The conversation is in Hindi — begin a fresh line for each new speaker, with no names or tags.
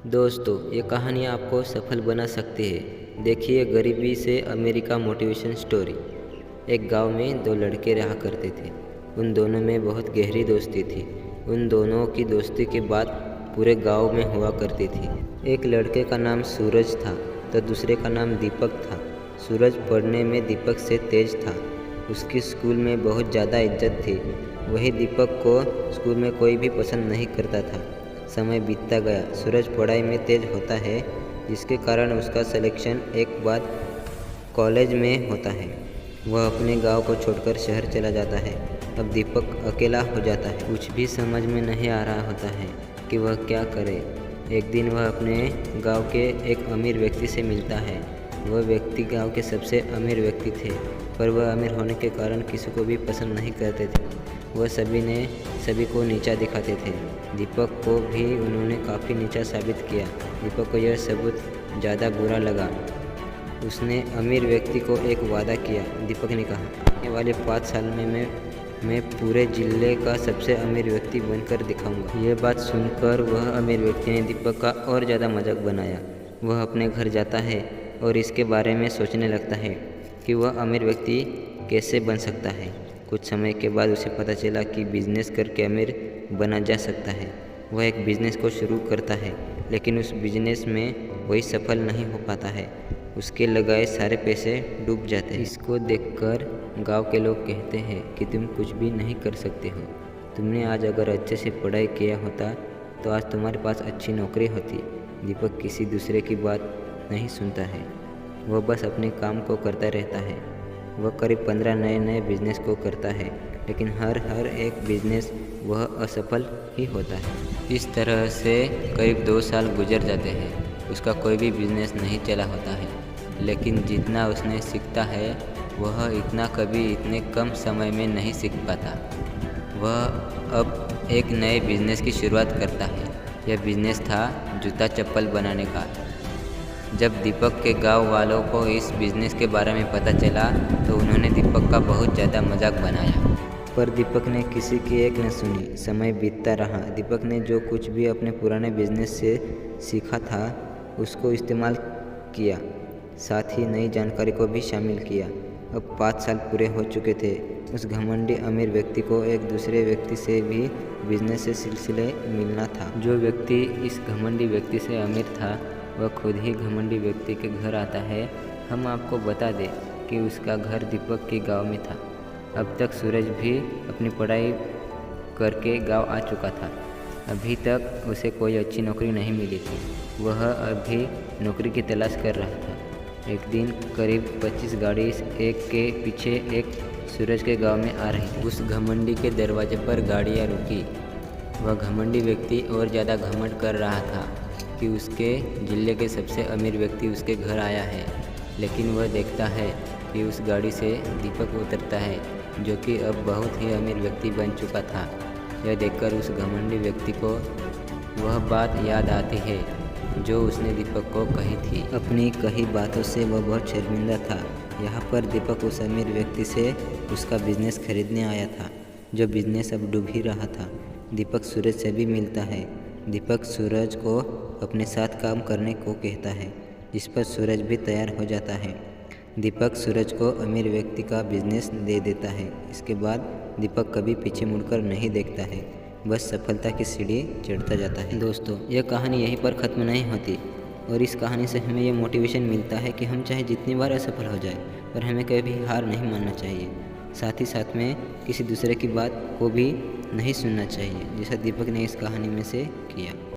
दोस्तों, ये कहानी आपको सफल बना सकती है। देखिए, गरीबी से अमीरी का मोटिवेशन स्टोरी। एक गांव में दो लड़के रहा करते थे। उन दोनों में बहुत गहरी दोस्ती थी। उन दोनों की दोस्ती की बात पूरे गांव में हुआ करती थी। एक लड़के का नाम सूरज था तो दूसरे का नाम दीपक था। सूरज पढ़ने में दीपक से तेज था। उसकी स्कूल में बहुत ज़्यादा इज्जत थी। वही दीपक को स्कूल में कोई भी पसंद नहीं करता था। समय बीतता गया। सूरज पढ़ाई में तेज होता है, जिसके कारण उसका सिलेक्शन एक बाद कॉलेज में होता है। वह अपने गांव को छोड़कर शहर चला जाता है। अब दीपक अकेला हो जाता है। कुछ भी समझ में नहीं आ रहा होता है कि वह क्या करे। एक दिन वह अपने गांव के एक अमीर व्यक्ति से मिलता है। वह व्यक्ति गांव के सबसे अमीर व्यक्ति थे, पर वह अमीर होने के कारण किसी को भी पसंद नहीं करते थे। वह सभी को नीचा दिखाते थे। दीपक को भी उन्होंने काफ़ी नीचा साबित किया। दीपक को यह सबूत ज़्यादा बुरा लगा। उसने अमीर व्यक्ति को एक वादा किया। दीपक ने कहा, आने वाले 5 साल में मैं पूरे जिले का सबसे अमीर व्यक्ति बनकर दिखाऊंगा। यह बात सुनकर वह अमीर व्यक्ति ने दीपक का और ज़्यादा मजाक बनाया। वह अपने घर जाता है और इसके बारे में सोचने लगता है कि वह अमीर व्यक्ति कैसे बन सकता है। कुछ समय के बाद उसे पता चला कि बिजनेस करके अमीर बना जा सकता है। वह एक बिजनेस को शुरू करता है, लेकिन उस बिजनेस में वही सफल नहीं हो पाता है। उसके लगाए सारे पैसे डूब जाते हैं। इसको देखकर गांव के लोग कहते हैं कि तुम कुछ भी नहीं कर सकते हो। तुमने आज अगर अच्छे से पढ़ाई किया होता तो आज तुम्हारे पास अच्छी नौकरी होती। दीपक किसी दूसरे की बात नहीं सुनता है। वह बस अपने काम को करता रहता है। वह करीब 15 नए बिजनेस को करता है, लेकिन हर एक बिजनेस वह असफल ही होता है। इस तरह से करीब 2 साल गुजर जाते हैं। उसका कोई भी बिजनेस नहीं चला होता है, लेकिन जितना उसने सीखता है वह इतना कभी इतने कम समय में नहीं सीख पाता। वह अब एक नए बिजनेस की शुरुआत करता है। यह बिजनेस था जूता चप्पल बनाने का। जब दीपक के गांव वालों को इस बिज़नेस के बारे में पता चला तो उन्होंने दीपक का बहुत ज़्यादा मजाक बनाया, पर दीपक ने किसी की एक न सुनी। समय बीतता रहा। दीपक ने जो कुछ भी अपने पुराने बिजनेस से सीखा था उसको इस्तेमाल किया, साथ ही नई जानकारी को भी शामिल किया। अब 5 साल पूरे हो चुके थे। उस घमंडी अमीर व्यक्ति को एक दूसरे व्यक्ति से भी बिजनेस से सिलसिले मिलना था। जो व्यक्ति इस घमंडी व्यक्ति से अमीर था वह खुद ही घमंडी व्यक्ति के घर आता है। हम आपको बता दें कि उसका घर दीपक के गांव में था। अब तक सूरज भी अपनी पढ़ाई करके गांव आ चुका था। अभी तक उसे कोई अच्छी नौकरी नहीं मिली थी। वह अभी नौकरी की तलाश कर रहा था। एक दिन करीब 25 गाड़ी एक के पीछे एक सूरज के गांव में आ रही थी। उस घमंडी के दरवाजे पर गाड़ियां रुकी। वह घमंडी व्यक्ति और ज़्यादा घमंड कर रहा था कि उसके जिले के सबसे अमीर व्यक्ति उसके घर आया है। लेकिन वह देखता है कि उस गाड़ी से दीपक उतरता है, जो कि अब बहुत ही अमीर व्यक्ति बन चुका था। यह देखकर उस घमंडी व्यक्ति को वह बात याद आती है जो उसने दीपक को कही थी। अपनी कही बातों से वह बहुत शर्मिंदा था। यहाँ पर दीपक उस अमीर व्यक्ति से उसका बिजनेस खरीदने आया था, जो बिजनेस अब डूब ही रहा था। दीपक सूरज से भी मिलता है। दीपक सूरज को अपने साथ काम करने को कहता है, जिस पर सूरज भी तैयार हो जाता है। दीपक सूरज को अमीर व्यक्ति का बिजनेस दे देता है। इसके बाद दीपक कभी पीछे मुड़कर नहीं देखता है, बस सफलता की सीढ़ी चढ़ता जाता है। दोस्तों, यह कहानी यहीं पर ख़त्म नहीं होती और इस कहानी से हमें ये मोटिवेशन मिलता है कि हम चाहे जितनी बार असफल हो जाए, पर हमें कभी हार नहीं मानना चाहिए। साथ ही साथ में किसी दूसरे की बात को भी नहीं सुनना चाहिए, जैसा दीपक ने इस कहानी में से किया।